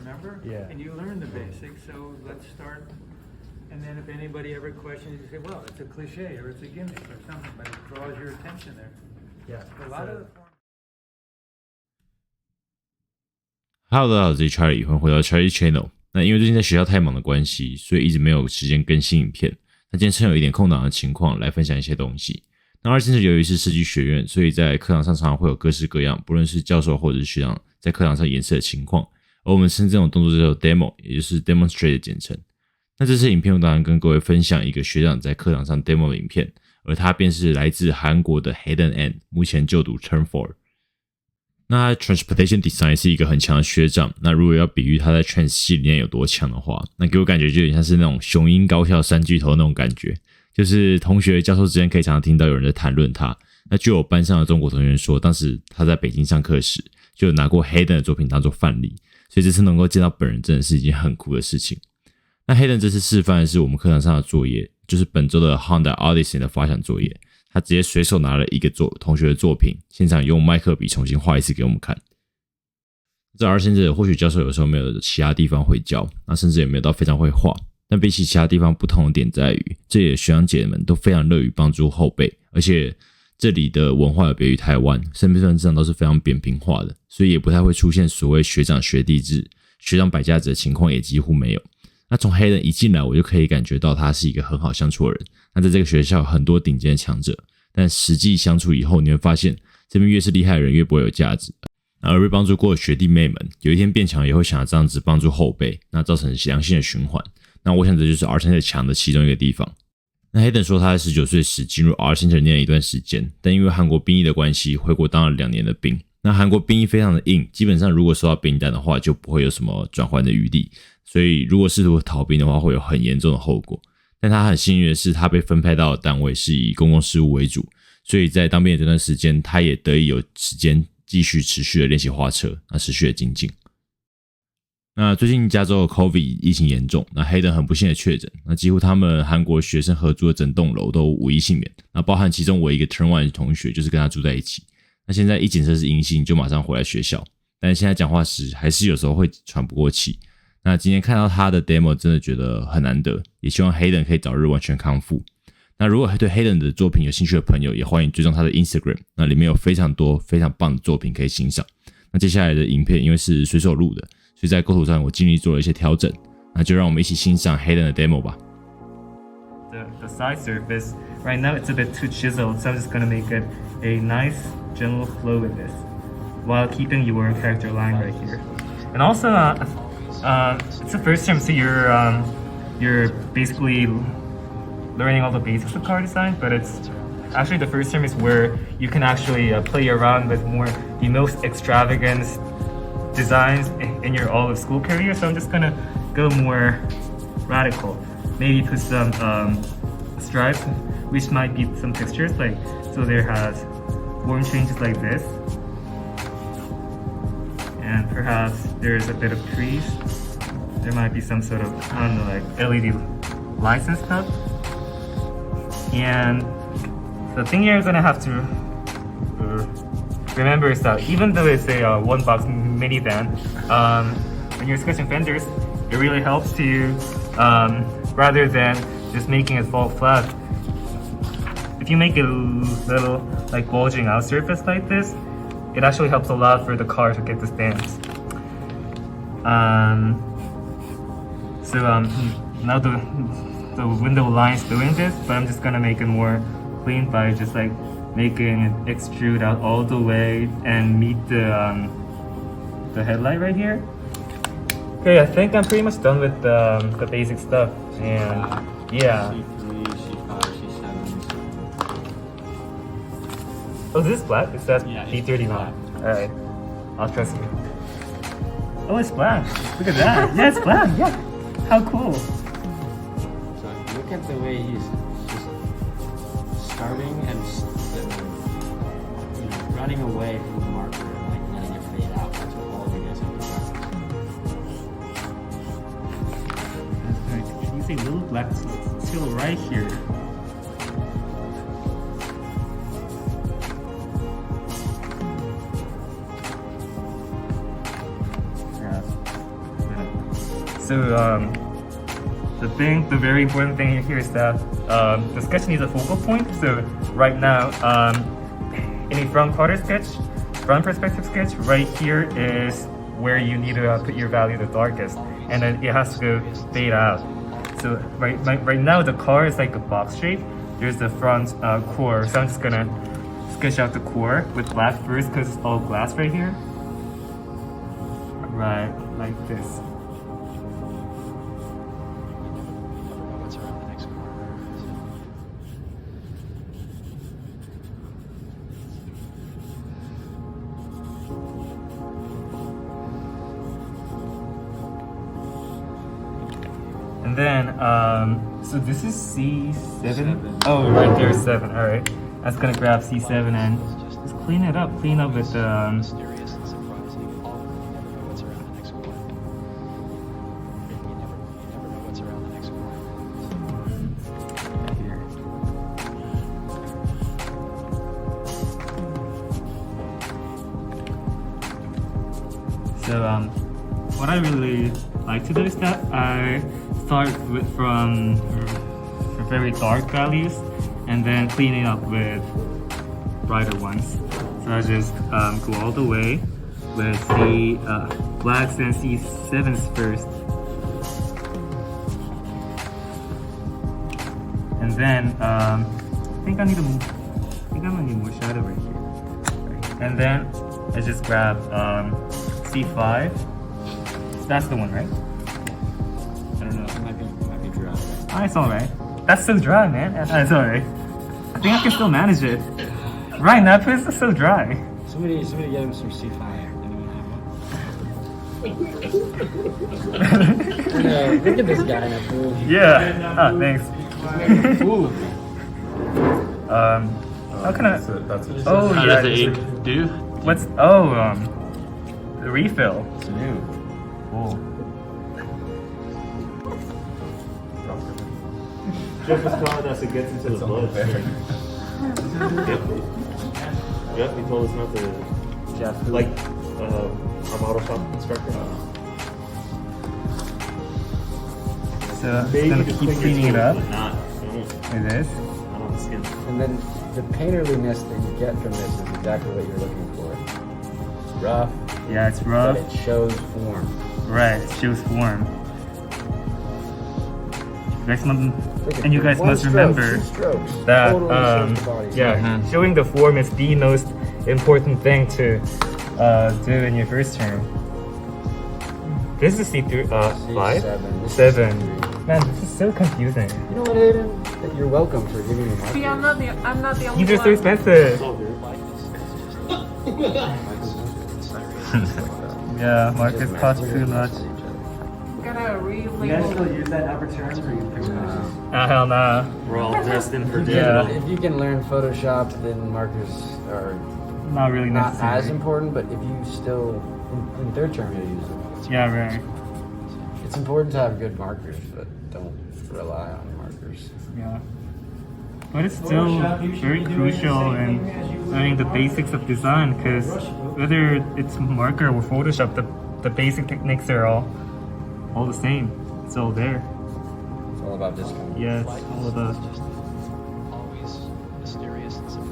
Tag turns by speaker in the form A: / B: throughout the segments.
A: remember?
B: Yeah.
A: And you learn the basics, so let's start. And then if anybody ever questions, you say, well, it's a cliche or it's a gimmick or something, but it draws your attention there.
B: Yeah.
A: A lot of the
C: Hello， 大家好，这是 Charile， 欢迎回到 Charile Channel。那因为最近在学校太忙的关系，所以一直没有时间更新影片。那今天趁有一点空档的情况，来分享一些东西。那ArtCenter由于是设计学院，所以在课堂上常常会有各式各样，不论是教授或者是学长在课堂上演示的情况，而我们称这种动作叫做 demo， 也就是 demonstrate 的简称。那这次影片我当然跟各位分享一个学长在课堂上 demo 的影片，而他便是来自韩国的 Hayden， 目前就读 Term 4。那 Transportation Design 是一个很强的学长，那如果要比喻他在 Trans 系里面有多强的话，那给我感觉就有点像是那种雄鹰高校三巨头那种感觉，就是同学教授之间可以常常听到有人在谈论他。那就有班上的中国同学说，当时他在北京上课时，就有拿过 Hayden 的作品当做范例，所以这次能够见到本人真的是一件很酷的事情。那 Hayden 这次示范的是我们课堂上的作业，就是本周的 Honda Odyssey 的发想作业。他直接随手拿了一个同学的作品，现场用麦克笔重新画一次给我们看。这ArtCenter或许教授有时候没有其他地方会教，那甚至也没有到非常会画，但比起其他地方不同的点在于，这里的学长姐们都非常乐于帮助后辈，而且这里的文化有别于台湾，身份证都是非常扁平化的，所以也不太会出现所谓学长学弟制、学长摆架子的情况，也几乎没有。那从Hayden一进来，我就可以感觉到他是一个很好相处的人。那在这个学校有很多顶尖的强者，但实际相处以后，你会发现这边越是厉害的人越不会有价值。而被帮助过的学弟妹们，有一天变强也会想要这样子帮助后辈，那造成良性的循环。那我想这就是 ArtCenter 强的其中一个地方。那Hayden说他在19岁时进入 ArtCenter 念了一段时间，但因为韩国兵役的关系，回国当了2年的兵。那韩国兵役非常的硬，基本上如果收到兵单的话，就不会有什么转换的余地。所以如果试图逃兵的话，会有很严重的后果。但他很幸运的是，他被分配到的单位是以公共事务为主，所以在当兵的这段时间，他也得以有时间继续持续的练习画车，持续的精进。那最近加州的 COVID 疫情严重，那 Hayden 很不幸的确诊，那几乎他们韩国学生合租的整栋楼都无一幸免，那包含其中我一个 Turn 1的同学就是跟他住在一起。那现在一检测是阴性，就马上回来学校，但现在讲话时还是有时候会喘不过气。那今天看到他的 demo 真的觉得很难得，也希望 Hayden 可以早日完全康复。那如果对 Hayden 的作品有兴趣的朋友，也欢迎追踪他的 Instagram， 那里面有非常多非常棒的作品可以欣赏。那接下来的影片因为是随手录的，所以在构图上我尽力做了一些调整，那就让我们一起欣赏 Hayden 的 demo 吧。
D: The side surface, right now it's a bit too chiseled, so I'm just going to make it a nice general flow in this, while keeping your character line right here. And also, it's the first time, so you're basically learning all the basics of car design, but it's actually the first time is where you can actually play around with the most extravagant designs in your all of school career. So I'm just gonna go more radical. Maybe put some stripes, which might be some textures, like so there has form changes like this, and perhaps there's a bit of trees. There might be some sort of, I don't know, like LED lights and stuff. And the thing you're gonna have to remember is that even though it's a one-box minivan, when you're sketching fenders, it really helps to, rather than just making it fall flat, if you make a little like bulging out surface like this, it actually helps a lot for the car to get the stance. Now the window line's doing this, but I'm just gonna make it more clean by just like making it extrude out all the way and meet the headlight right here. Okay, I think I'm pretty much done with the basic stuff, and yeah.
B: C3, C5, C7.
D: Oh, this is black? It says
B: Yeah,
D: B39. Alright, I'll trust you. Oh, it's black. Look at that. Yeah, it's black. Yeah. How cool.
B: So look at the way he's just starting and running away from the marker and like letting it fade out. That's what all of you guys have to practice.
D: Can you see little black still right here? Yeah. So the very important thing here is that the sketch needs a focal point. So right now, in a front perspective sketch, right here is where you need to put your value the darkest, and then it has to go fade out. So right now the car is like a box shape. There's the front core, so I'm just gonna sketch out the core with black first because it's all glass right here. Right, like this. And then, so this is C7. Oh, right there, 7. All right, I was gonna grab C7 and just clean it up. Clean up with So what I really like to do is that I start from very dark values and then clean it up with brighter ones. So I just go all the way with C blacks and C7s first, and then I think I'm gonna need more shadow right here. And then I just grab C5. That's the one, right?
B: I don't know. It might be dry.
D: Oh, it's alright. That's so dry, man. That's alright. I think I can still manage it. Right now, it's so dry.
B: Somebody get him some C5. Look at this guy in a pool.
D: Yeah. Oh, thanks. How can I? Oh,
C: How
D: yeah.
C: does the ink do?
D: What's the refill?
B: It's new.
D: Cool.
C: Jeff was telling us it gets into the blood. Jeff, he told us not to.
B: Jeff,
C: Like our model shop instructor.
D: So I'm gonna keep cleaning it up
C: Not
D: with this.
C: on the skin.
B: and then the painterliness that you get from this is exactly what you're looking for. It's rough,
D: Yeah, it's
B: but
D: rough.
B: it shows form.
D: Right, it shows form. And you guys
B: One
D: must
B: stroke,
D: remember
B: 2 strokes,
D: that
B: totally shows the body.
D: yeah, showing the form is the most important thing to do in your first term. This is C3, 5?
B: C7. This is
D: 7.
B: C3.
D: Man, this is so confusing.
B: You know what, Hayden? That you're welcome for giving me my.
E: See, I'm not the only
D: These are
E: one.
D: so expensive. Yeah, Marcus costs too much.
E: Gotta
A: You guys still
E: relabel.
A: use that number terms or you pick those?
D: Ah, hell nah.
C: We're all dressed in for
D: Yeah.
B: If you can learn Photoshop, then markers are
D: Not really
B: not as
D: necessary.
B: important. But if you still, in third term, you'll use them.
D: Yeah, right.
B: It's important to have good markers, but don't rely on markers.
D: Yeah. But it's still very crucial in learning the basics of design, because whether it's marker or Photoshop, the basic techniques are all the same. It's all there.
B: It's all about discount.
D: Yeah, it's all about.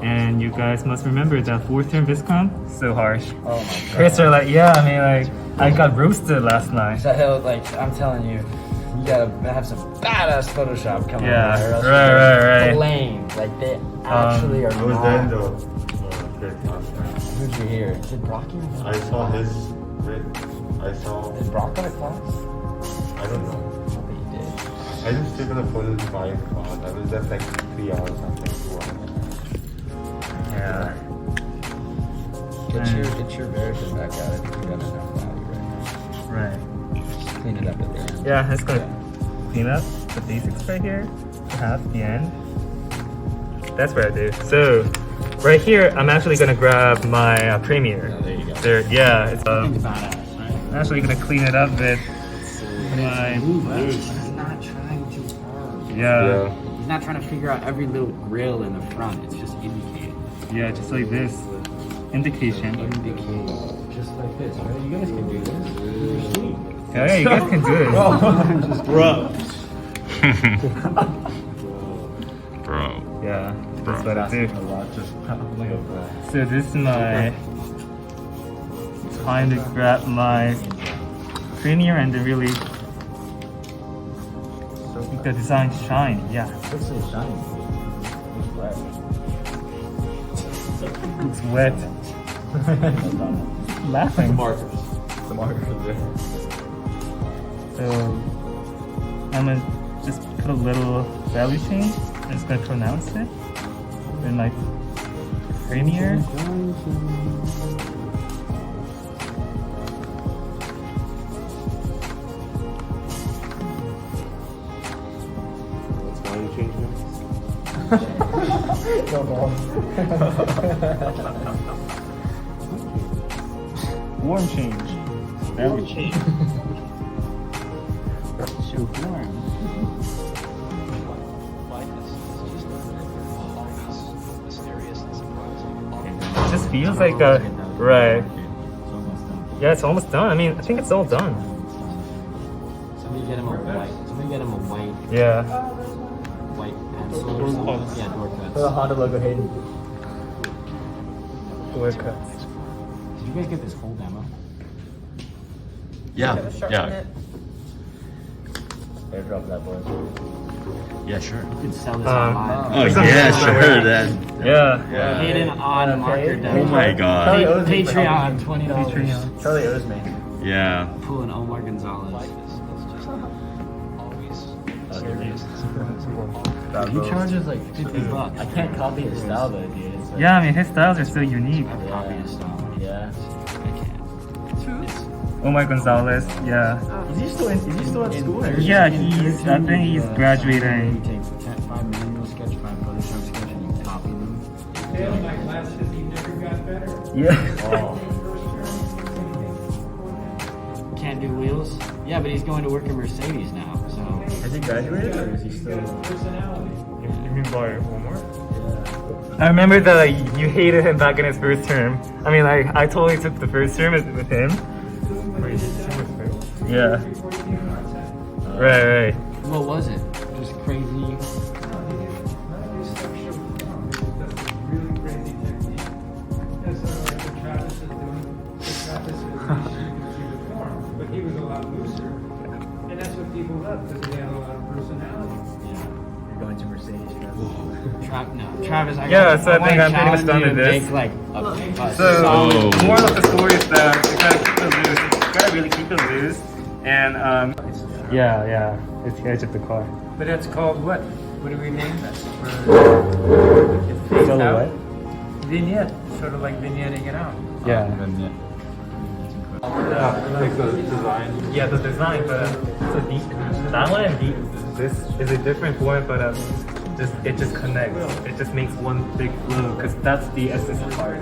D: And you guys must remember that 4th term Viscom, so harsh.
B: Oh my god.
D: Chris are like, yeah, I mean, like, I got roasted last night.
B: That hell, like I'm telling you, you gotta have some badass Photoshop coming
D: Yeah,
B: on there. or else
D: right.
B: they're lame. Like they actually are
F: I was there in
B: not.
F: the third class.
B: Who'd you hear? Did Brock even?
F: I saw his rig. I saw.
B: Did Brock got a class?
F: I don't know.
B: I don't think he did.
F: I just took the full 5 class. I was there for like 3 hours, something, 2 hours.
D: Yeah.
B: Get your version back out. I think you got enough value right now.
D: Right.
B: Just clean it up at the end.
D: Yeah, I'm just gonna clean up the basics right here. Half the end. That's what I do. So, right here, I'm actually gonna grab my Premiere.
B: Oh, there you go.
D: There, yeah, it's
B: Badass, right?
D: I'm actually gonna clean it up with my.
B: He's not trying too hard.
D: Yeah,
B: He's not trying to figure out every little grill in the front. It's just indicating.
D: yeah, just like this. Indication.
B: Indicating. Just like this, right? You guys can do this.
D: Hell yeah, you guys can do it.
C: Bro. Bro.
D: Yeah, that's what I do.
B: A lot, just like a bro.
D: So this is my time to grab my Premiere and then really make the design shine. Yeah,
B: What's it shining? It's wet.
D: it's wet. Laughing.
B: Markers. The markers, yeah.
D: So I'm gonna just put a little value change. I'm just gonna pronounce it in my Premiere.
F: What's value change now?
D: Warm change. Value change. So warm. It just feels like a right. Yeah, it's almost done. I mean, I think it's all done.
B: Somebody get him a white. Somebody get him a white
D: Yeah.
B: pencil or something. Yeah, door cuts.
G: The Honda logo, Hayden.
D: Door cuts.
B: Did you guys get this whole demo?
C: Yeah. Yeah.
G: Airdrop that boy.
C: Yeah. Sure.
B: You could sell this
D: Oh,
B: online.
C: yeah. Sure. That.
D: Yeah.
B: Hayden on marker demo.
C: Oh my god.
B: Patreon, $20.
D: Patreon.
G: Charlie owes me.
C: Yeah.
B: Pulling Omar Gonzalez. He charges like $50. I can't copy his style though, dude. It's like,
D: Yeah, I mean his styles are so unique.
B: copy his style.
G: Yeah.
B: I can't.
D: Omar Gonzalez. Yeah.
G: Is he still at school?
D: Yeah, I think he's graduating.
B: You take 5 manual sketch, 5 Photoshop sketch, and you copy them.
A: Failed my classes, he never got better.
D: Yeah.
B: Can't do wheels. Yeah, but he's going to work at Mercedes now, so.
G: Has he graduated or is he still?
A: Personality.
D: You mean by Omar? I remember that you hated him back in his first term. I mean, I totally took the first term with him. Yeah. Right.
B: What was it? Just crazy.
A: Really crazy technique. That's like what Travis is doing. Travis is form, but he was a lot looser. And that's what people love because he had a lot of personality.
G: You're going to Mercedes.
B: Travis,
D: Yeah, so I think I'm pretty much done with this.
B: Make, like, a
D: So,
C: Oh.
D: the moral of the story is that you gotta keep it loose. You gotta really keep it loose. And, yeah, it's the edge of the car.
A: But that's called what? What do we name that?
D: Silhouette?
A: Vignette. Sort of like vignetting it out.
D: Yeah.
F: Like the design.
D: Yeah, the design, but so that one and this is a different form, but it just connects. It just makes one big flow because that's the essence part.